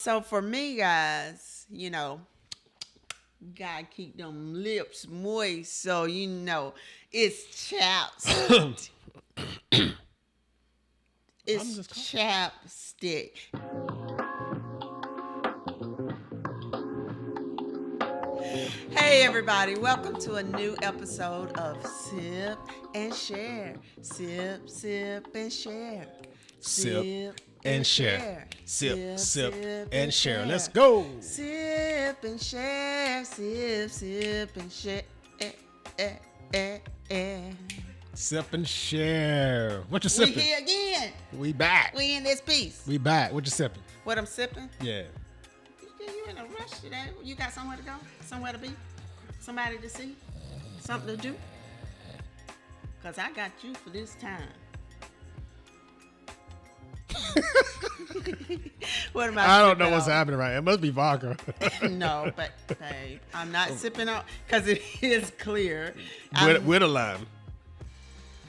So for me, guys, gotta keep them lips moist. So it's chaps. I'm It's just calling. chapstick. Hey everybody, welcome to a new episode of Sip and Share. Sip, sip and share. Sip Sip and and share. share. Sip and share. Let's go. Sip and share. Sip and share. Eh, eh, eh. Sip and share. What you We sipping? here again. We back. We in this piece. We back. What you sipping? What I'm sipping? Yeah. You in a rush today? You got somewhere to go? Somewhere to be? Somebody to see? Something to do? Because I got you for this time. What am I I don't sipping know what's on? happening right. It must be vodka. No, but babe, I'm not sipping on because it is clear. with a lime.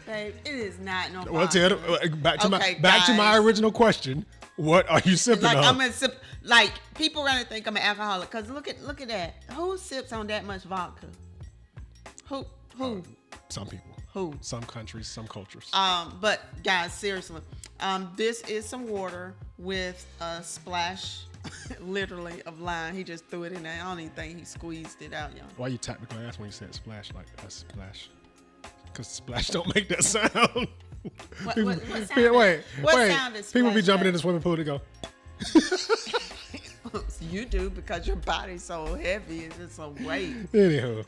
Babe, it is not no Well, vodka. back to Okay, my guys. original question. What are you sipping Like on? I'm gonna sip. Like people are gonna think I'm an alcoholic because look at that. Who sips on that much vodka? Who? Some people. Who? Some countries, some cultures. But guys, seriously, this is some water with a splash, literally, of lime. He just threw it in there. I don't even think he squeezed it out, y'all. Why you technically ask when you said splash like a splash? Because splash don't make that sound. What People- sound wait. sound is People be splash jumping in like? the swimming pool to go. You do because your body's so heavy. It's just a weight. Anywho,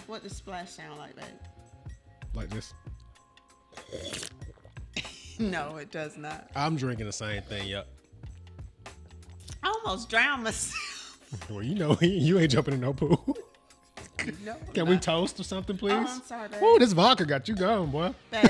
What does splash sound like, babe? like this. No, it does not. I'm drinking the same thing. Yup. I almost drowned myself. Well, you ain't jumping in no pool. No, Can we toast or something, please? Oh, I'm sorry, babe. Ooh, this vodka got you going, boy. Babe,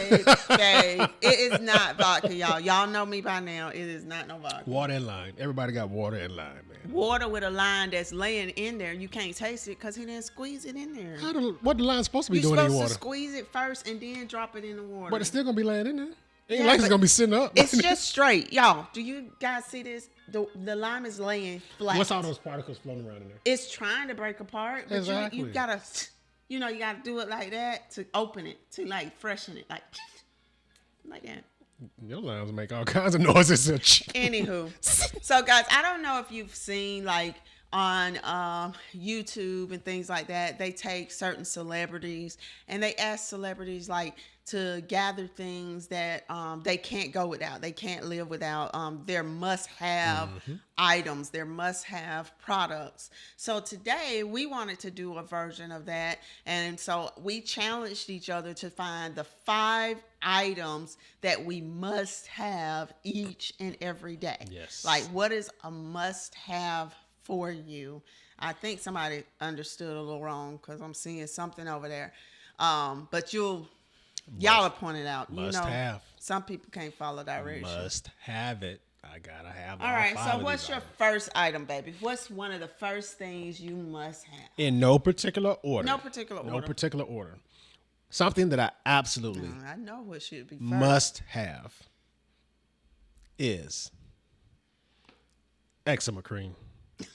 it is not vodka, y'all. Y'all know me by now. It is not no vodka. Water and lime. Everybody got water and lime, man. Water with a line that's laying in there. You can't taste it because he didn't squeeze it in there. What the lime's supposed to be You're doing in supposed your to water? squeeze it first and then drop it in the water. But it's still gonna be laying in there. Ain't Yeah, like it's but gonna be sitting up. It's just straight, y'all. Do you guys see this? The lime is laying flat. What's all those particles floating around in there? It's trying to break apart, but Exactly. you gotta, you gotta do it like that to open it, to like freshen it, like that. Your limes make all kinds of noises. Anywho, so guys, I don't know if you've seen like on YouTube and things like that, they take certain celebrities and they ask celebrities like to gather things that they can't go without, they can't live without, their must-have items, their must-have products. So today we wanted to do a version of that, and so we challenged each other to find the 5 items that we must have each and every day. Yes. Like, what is a must-have for you? I think somebody understood a little wrong because I'm seeing something over there. But y'all are pointing out. Must have. Some people can't follow directions. Must have it. I gotta have All right. 5 So of what's these your items. first item, baby? What's one of the first things you must have? In no particular order. No particular No order. particular order. Something that I absolutely I know what should be first. must have is eczema cream. That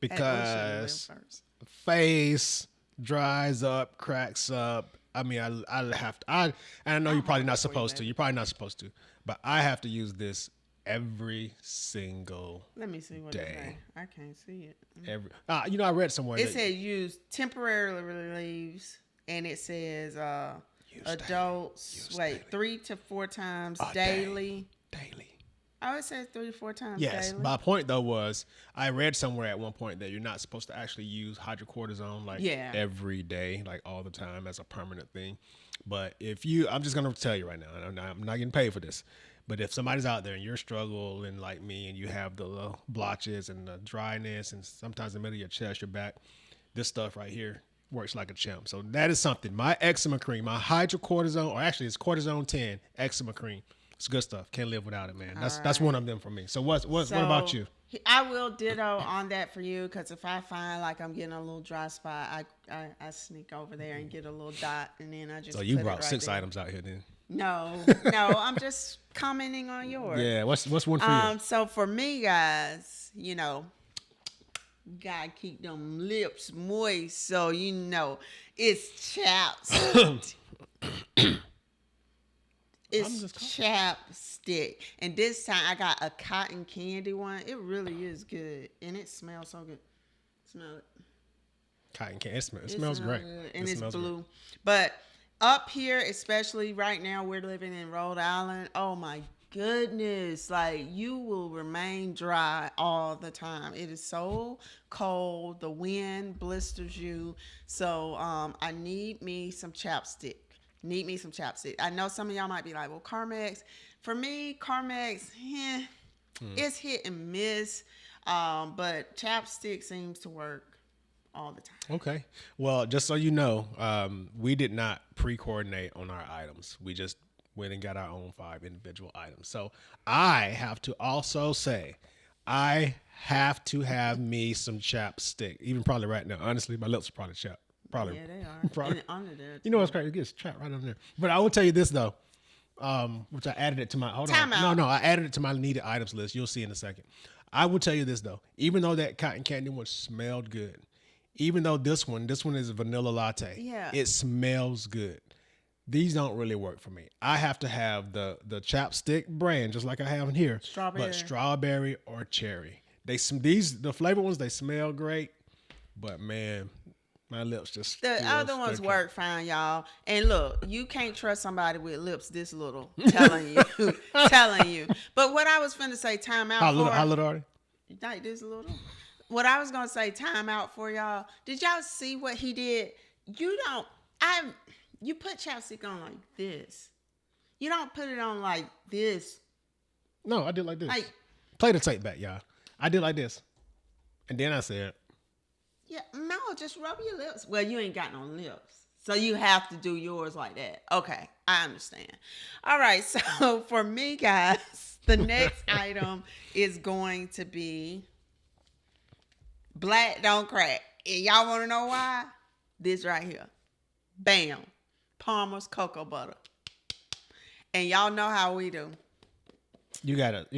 Because one should've been first. face dries up, cracks up. I mean, I have to. And I know you're probably not supposed to. You're probably not supposed to. But I have to use this every single Let me see what it day. say. I can't see it. every. I read somewhere It that said use temporarily relieves, and it says Use adults daily. wait 3 to 4 times A day. daily. daily. Oh, it says 3 to 4 times Yes. daily. My point though was I read somewhere at one point that you're not supposed to actually use hydrocortisone like Yeah. every day, like all the time as a permanent thing. But if you, I'm just gonna tell you right now, and I'm not getting paid for this. But if somebody's out there and you're struggling like me and you have the little blotches and the dryness and sometimes in the middle of your chest, your back, this stuff right here works like a champ. So that is something. My eczema cream, my hydrocortisone, or actually it's cortisone 10 eczema cream. It's good stuff. Can't live without it, man. That's one of them for me. So what about you? I will ditto on that for you because if I find like I'm getting a little dry spot, I sneak over there and get a little dot, and then I just So you put it brought right 6 there. items out here then. No, I'm just commenting on yours. Yeah, what's one for you? So for me, guys, gotta keep them lips moist. So it's chapstick. It's chapstick. And this time I got a cotton candy one. It really is good. And it smells so good. Smell it. Cotton candy. It smells great. Good. And it's blue. Great. But up here, especially right now, we're living in Rhode Island. Oh my goodness. Like, you will remain dry all the time. It is so cold. The wind blisters you. So I need me some chapstick. I know some of y'all might be like, well, Carmex. For me, Carmex, it's hit and miss. But chapstick seems to work all the time. Okay. Well, just so you know, we did not pre-coordinate on our items. We just went and got our own 5 individual items. So I have to also say, I have to have me some chapstick. Even probably right now. Honestly, my lips are probably chapped. Probably. Yeah, they are. Probably. And under there. You know what's crazy? It gets trapped right under there. But I will tell you this though, which I added it to my I added it to my needed items list. You'll see in a second. I will tell you this though, even though that cotton candy one smelled good, even though this one is a vanilla latte. Yeah. It smells good. These don't really work for me. I have to have the chapstick brand, just like I have in here, but strawberry or cherry. The flavored ones, they smell great, but man. My lips just. The other ones work fine, y'all. And look, you can't trust somebody with lips this little. Telling you. But what I was finna say, time out. How little are they? Like this little. What I was gonna say, time out for y'all. Did y'all see what he did? You put chapstick on like this. You don't put it on like this. No, I did like this. Play the tape back, y'all. I did like this, and then I said. Yeah, no, just rub your lips. Well, you ain't got no lips. So you have to do yours like that. Okay, I understand. All right, so for me, guys, the next item is going to be Black Don't Crack. And y'all want to know why? This right here. Bam. Palmer's cocoa butter. And y'all know how we do. You got it.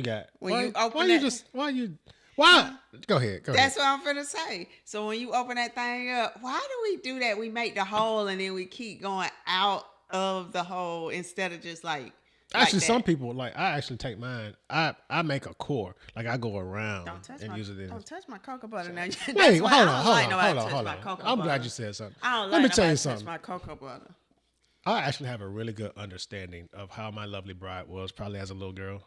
Why? Go ahead. That's what I'm finna say. So when you open that thing up, why do we do that? We make the hole and then we keep going out of the hole instead of just like. Actually, some people I actually take mine. I make a core. Like I go around and use it. Don't touch my cocoa butter now. Wait, hold on. I'm glad you said something. Let me tell you something. Touch my cocoa butter. I actually have a really good understanding of how my lovely bride was probably as a little girl.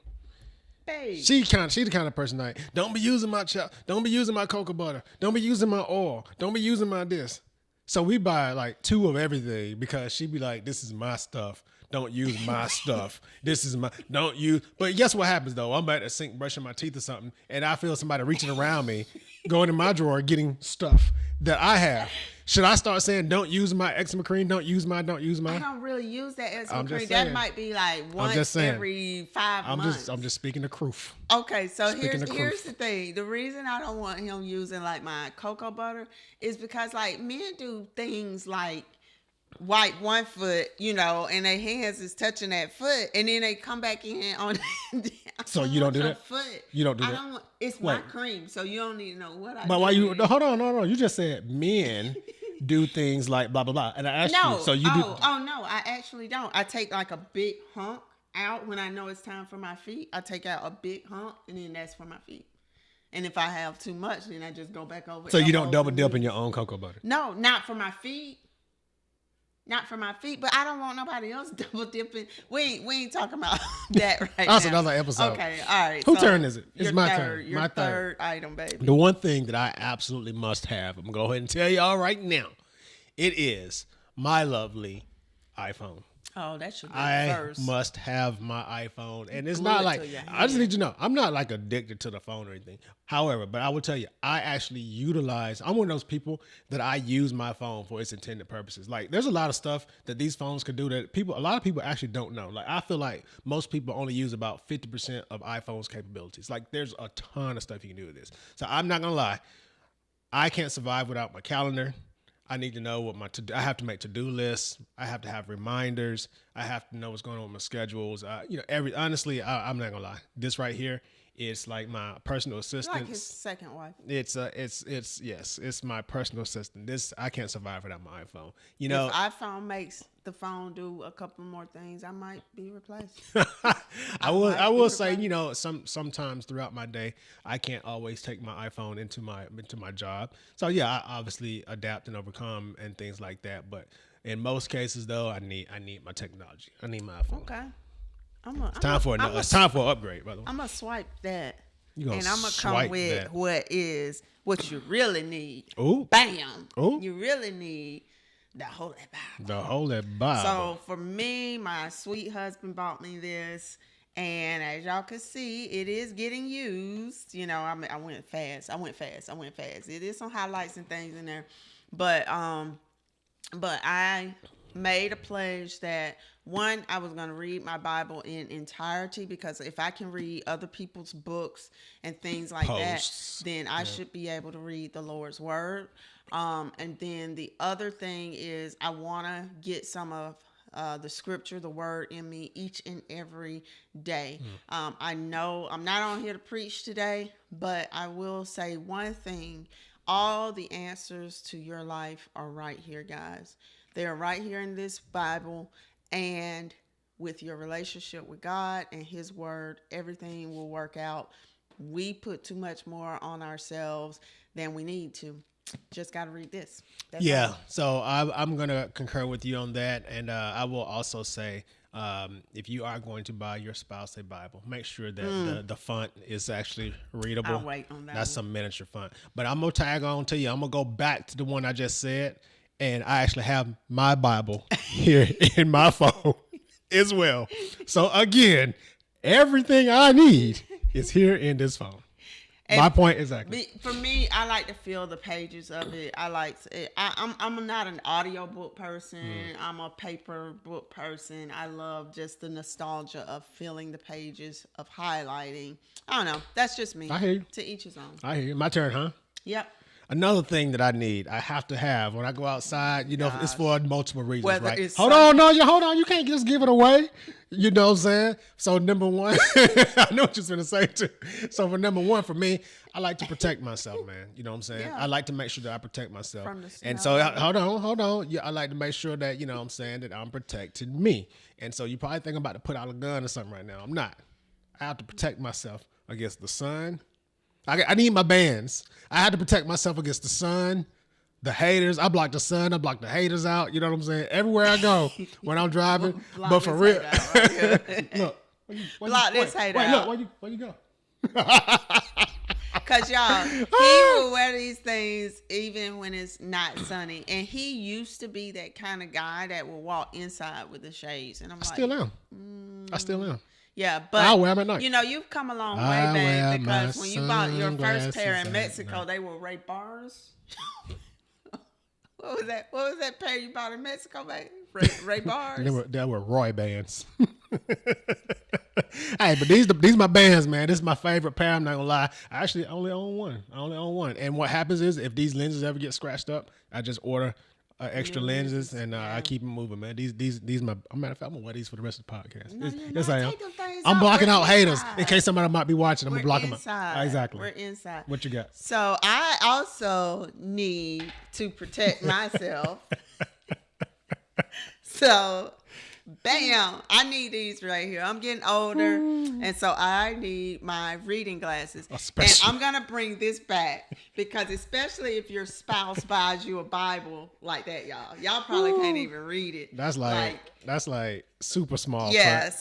She the kind of person like, don't be using my don't be using my cocoa butter, don't be using my oil, don't be using my this. So we buy like 2 of everything because she be like, this is my stuff. Don't use my stuff. This is don't use. But guess what happens though? I'm at the sink brushing my teeth or something, and I feel somebody reaching around me, going in my drawer, getting stuff that I have. Should I start saying, don't use my eczema cream? Don't use mine. I don't really use that eczema cream. That might be like once every 5 months. I'm just speaking the truth. Okay, so here's the thing. The reason I don't want him using like my cocoa butter is because like men do things like wipe one foot, and their hands is touching that foot, and then they come back in on. So you don't do that? Foot. You don't do that? It's my cream, so you don't need to know what I do. But why you? Hold on, no. You just said men do things like blah blah blah, and I asked you. So you do? Oh no, I actually don't. I take like a big hunk out when I know it's time for my feet. I take out a big hunk, and then that's for my feet. And if I have too much, then I just go back over. So you don't double dip in your own cocoa butter? No, not for my feet. Not for my feet, but I don't want nobody else double dipping. We ain't talking about that right now. That's another episode. Okay, all right. Whose turn is it? It's my turn. Your third item, baby. The one thing that I absolutely must have, I'm going to go ahead and tell y'all right now, it is my lovely iPhone. Oh, that should be first. I must have my iPhone. And it's not like, I just need you to know, I'm not like addicted to the phone or anything. However, but I will tell you, I actually I'm one of those people that I use my phone for its intended purposes. Like there's a lot of stuff that these phones can do that a lot of people actually don't know. Like I feel like most people only use about 50% of iPhone's capabilities. Like there's a ton of stuff you can do with this. So I'm not going to lie. I can't survive without my calendar. I need to know what I have to make to-do lists. I have to have reminders. I have to know what's going on with my schedules. Honestly, I'm not gonna lie. This right here is like my personal assistant. Like his second wife. It's my personal assistant. This, I can't survive without my iPhone. If iPhone makes the phone do a couple more things, I might be replaced. I will say, sometimes throughout my day, I can't always take my iPhone into my job. So yeah, I obviously adapt and overcome and things like that. But in most cases, though, I need my technology. I need my iPhone. Okay. It's time for an upgrade, by the way. I'm gonna swipe that, And I'm gonna come with what you really need. Ooh. Bam. Ooh. You really need the Holy Bible. The Holy Bible. So for me, my sweet husband bought me this, and as y'all can see, it is getting used. I went fast. It is some highlights and things in there, but I made a pledge that one, I was going to read my Bible in entirety, because if I can read other people's books and things like Posts. that, then I should be able to read the Lord's word. And then the other thing is I want to get some of the scripture, the word in me each and every day. I know I'm not on here to preach today, but I will say one thing. All the answers to your life are right here, guys. They are right here in this Bible, and with your relationship with God and His Word, everything will work out. We put too much more on ourselves than we need to. Just got to read this. That's all. So I'm going to concur with you on that, and I will also say, if you are going to buy your spouse a Bible, make sure that the font is actually readable. I'll wait on that. That's some miniature font. But I'm going to tag on to you. I'm going to go back to the one I just said. And I actually have my Bible here in my phone as well. So again, everything I need is here in this phone. My point exactly. For me, I like to feel the pages of it. I'm not an audio book person. I'm a paper book person. I love just the nostalgia of feeling the pages, of highlighting. I don't know. That's just me. I hear you. To each his own. I hear you. My turn, huh? Yep. Another thing that I have to have when I go outside, it's for multiple reasons, Whether right? it's Hold on. You can't just give it away. You know what I'm saying? So number one, I know what you're going to say too. So for number one, for me, I like to protect myself, man. You know what I'm saying? Yeah. I like to make sure that I protect myself. From the And smell. so hold on. Yeah, I like to make sure that, you know what I'm saying, that I'm protecting me. And so you probably think I'm about to put out a gun or something right now. I'm not. I have to protect myself against the sun. I need my bands. I had to protect myself against the sun, the haters. I block the sun. I block the haters out. You know what I'm saying? Everywhere I go when I'm driving. But for real, look. Block this hater out. Look, where you go? Because y'all, he will wear these things even when it's not sunny. And he used to be that kind of guy that will walk inside with the shades. And I still am. Yeah, but I'll wear them at night. You've come a long way back, because when you bought your first pair in Mexico, they were Ray Bars. What was that pair you bought in Mexico, baby? Ray Bars. They were Roy bands. Hey, but these my bands, man. This is my favorite pair. I'm not gonna lie. I actually only own one. And what happens is, if these lenses ever get scratched up, I just order extra lenses, and I keep them moving, man. These my. Matter of fact, I'm gonna wear these for the rest of the podcast. Yes, I am. I'm blocking out haters in case somebody might be watching. I'm gonna block them out. Exactly. We're inside. What you got? So I also need to protect myself. So, bam! I need these right here. I'm getting older, and so I need my reading glasses. And I'm gonna bring this back, because especially if your spouse buys you a Bible like that, y'all probably can't even read it. That's like super small. Yeah. Print.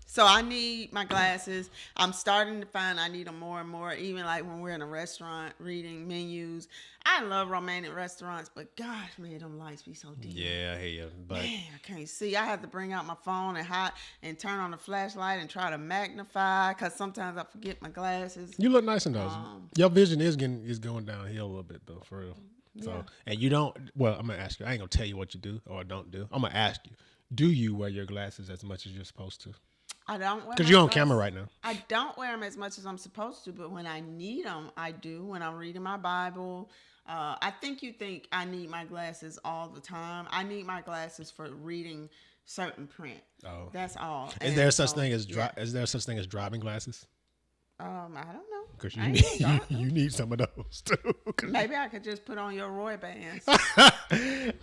So I need my glasses. I'm starting to find I need them more and more. Even like when we're in a restaurant reading menus. I love romantic restaurants, but gosh, man, them lights be so dim. Yeah, I hear you. But man, I can't see. I have to bring out my phone and turn on the flashlight and try to magnify, because sometimes I forget my glasses. You look nice in those. Your vision is going downhill a little bit though, for real. So, yeah. And you don't. Well, I'm gonna ask you. I ain't gonna tell you what you do or don't do. I'm gonna ask you. Do you wear your glasses as much as you're supposed to? I don't wear Because my you're on glasses. camera right now. I don't wear them as much as I'm supposed to, but when I need them, I do. When I'm reading my Bible, I think you think I need my glasses all the time. I need my glasses for reading certain print. Oh, That's all. is there such thing as is there such thing as driving glasses? I don't know. Because I you ain't need no doctor. you need some of those too. Maybe I could just put on your Roy bands.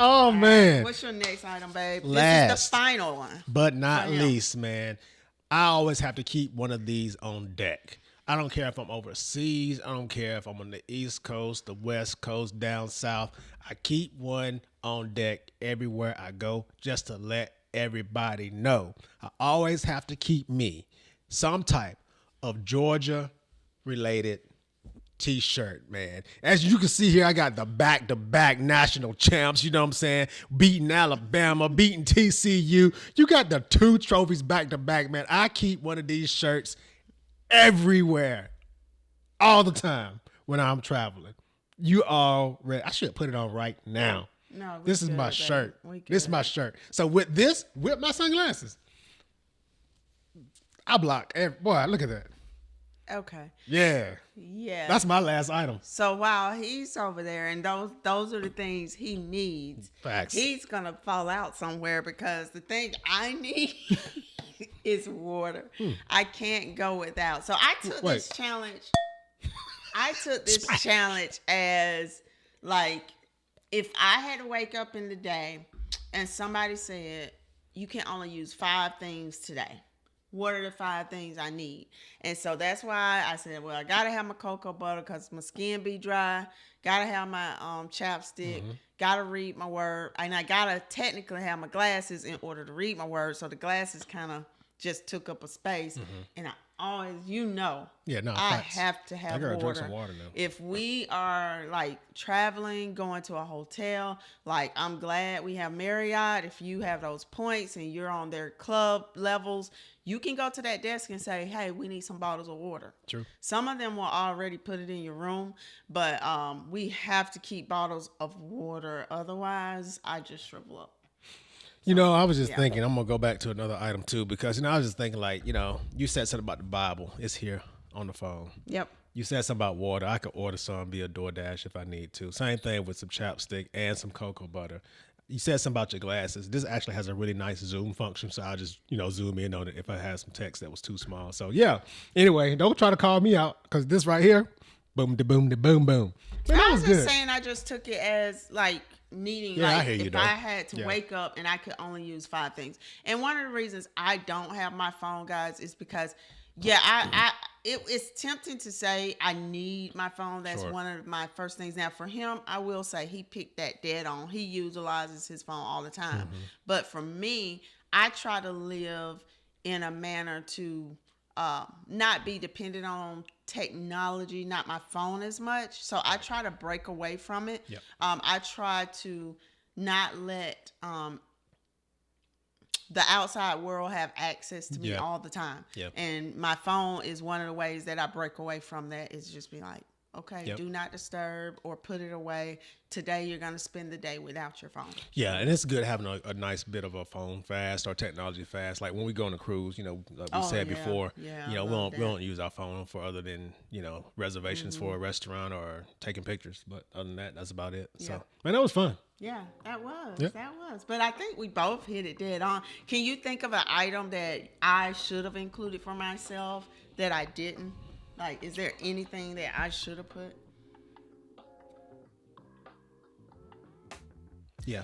Oh man. What's your next item, babe? This is Last. the final one. But not For him. least, man, I always have to keep one of these on deck. I don't care if I'm overseas. I don't care if I'm on the East Coast, the West Coast, down south. I keep one on deck everywhere I go just to let everybody know. I always have to keep me some type of Georgia related t-shirt, man. As you can see here, I got the back-to-back national champs, you know what I'm saying? Beating Alabama, beating TCU. You got the 2 trophies back-to-back, man. I keep one of these shirts everywhere, all the time when I'm traveling. You already, I should put it on right now. No, This is my shirt. This is my shirt. So with this, with my sunglasses, I block every, boy, look at that. Okay. Yeah. Yeah. That's my last item. So while he's over there and those are the things he needs, Facts. he's gonna fall out somewhere because the thing I need is water. I can't go without. So I took this challenge. I took this challenge as like if I had to wake up in the day and somebody said you can only use 5 things today. What are the 5 things I need? And so that's why I said, well, I gotta have my cocoa butter because my skin be dry. Gotta have my chapstick. Gotta read my word, and I gotta technically have my glasses in order to read my word. So the glasses kind of just took up a space, and I always, I facts. have to have I gotta water. drink some water now. If we are like traveling, going to a hotel, like I'm glad we have Marriott. If you have those points and you're on their club levels, you can go to that desk and say, hey, we need some bottles of water. True. Some of them will already put it in your room, but we have to keep bottles of water. Otherwise, I just shrivel up. You know, I was just thinking, I'm going to go back to another item too, because, I was just thinking like, you said something about the Bible. It's here on the phone. Yep. You said something about water. I could order some via DoorDash if I need to. Same thing with some chapstick and some cocoa butter. You said something about your glasses. This actually has a really nice zoom function, so I'll just, zoom in on it if I had some text that was too small. So, yeah. Anyway, don't try to call me out, because this right here, boom, da boom, da boom, boom. Man, I was just good. saying I just took it as like needing, Yeah, I like hear you, if though. I had to wake up and I could only use 5 things. And one of the reasons I don't have my phone, guys, is because it's tempting to say I need my phone. That's one of my first things. Now for him, I will say he picked that dead on. He utilizes his phone all the time. But for me, I try to live in a manner to not be dependent on technology, not my phone as much. So I try to break away from it. Yep. I try to not let the outside world have access to me all the time. Yep. And my phone is one of the ways that I break away from that, is just be like, okay, do not disturb or put it away. Today you're going to spend the day without your phone. Yeah, and it's good having a nice bit of a phone fast or technology fast. Like when we go on a cruise, like we said before, we don't use our phone for other than, reservations for a restaurant or taking pictures. But other than that, that's about it. Yeah. So, man, that was fun. Yeah, that was. Yeah. That was. But I think we both hit it dead on. Can you think of an item that I should have included for myself that I didn't? Like, is there anything that I should have put? Yeah.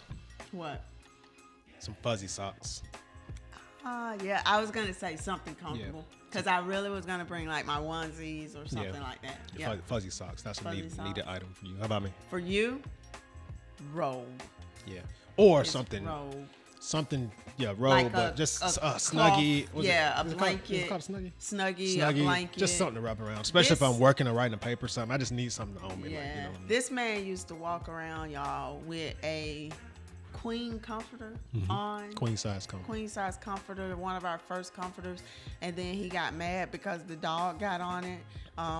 What? Some fuzzy socks. Yeah, I was going to say something comfortable. Because I really was going to bring, like, my onesies or something like that. Yeah. Fuzzy socks. That's a needed item for you. How about me? For you, robe. Yeah. Or It's something. robe. Something, robe, Like but just a cloth. snuggie. A blanket. Is it called a snuggie? Snuggie, a blanket. Just something to wrap around. Especially if I'm working or writing a paper or something. I just need something on me. Yeah. Like, what I mean? This man used to walk around, y'all, with a queen comforter on. Queen size comfort. Queen size comforter, one of our first comforters. And then he got mad because the dog got on it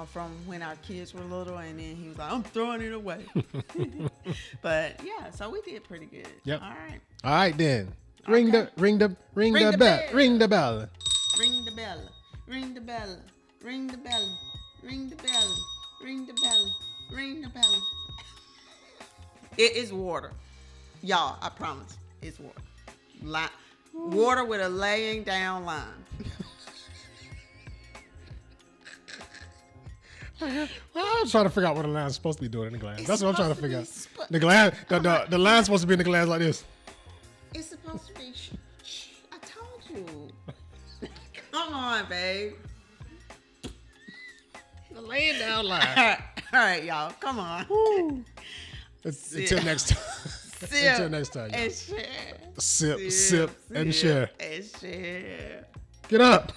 from when our kids were little. And then he was like, I'm throwing it away. But yeah, so we did pretty good. Yep. All right. All right then. Ring the bell. bell. Ring the bell. Ring the bell. Ring the bell. Ring the bell. Ring the bell. Ring the bell. Ring the bell. It is water. Y'all, I promise. It's water. Water with a laying down line. Well, I'm trying to figure out what the line's supposed to be doing in the glass. That's what I'm trying to figure out. The glass, the line's supposed to be in the glass like this. It's supposed to be. I told you. Come on, babe. The laying down line. All right, y'all. Come on. Until next time. Sip Until next time. and share. Sip, and share. And share. Get up.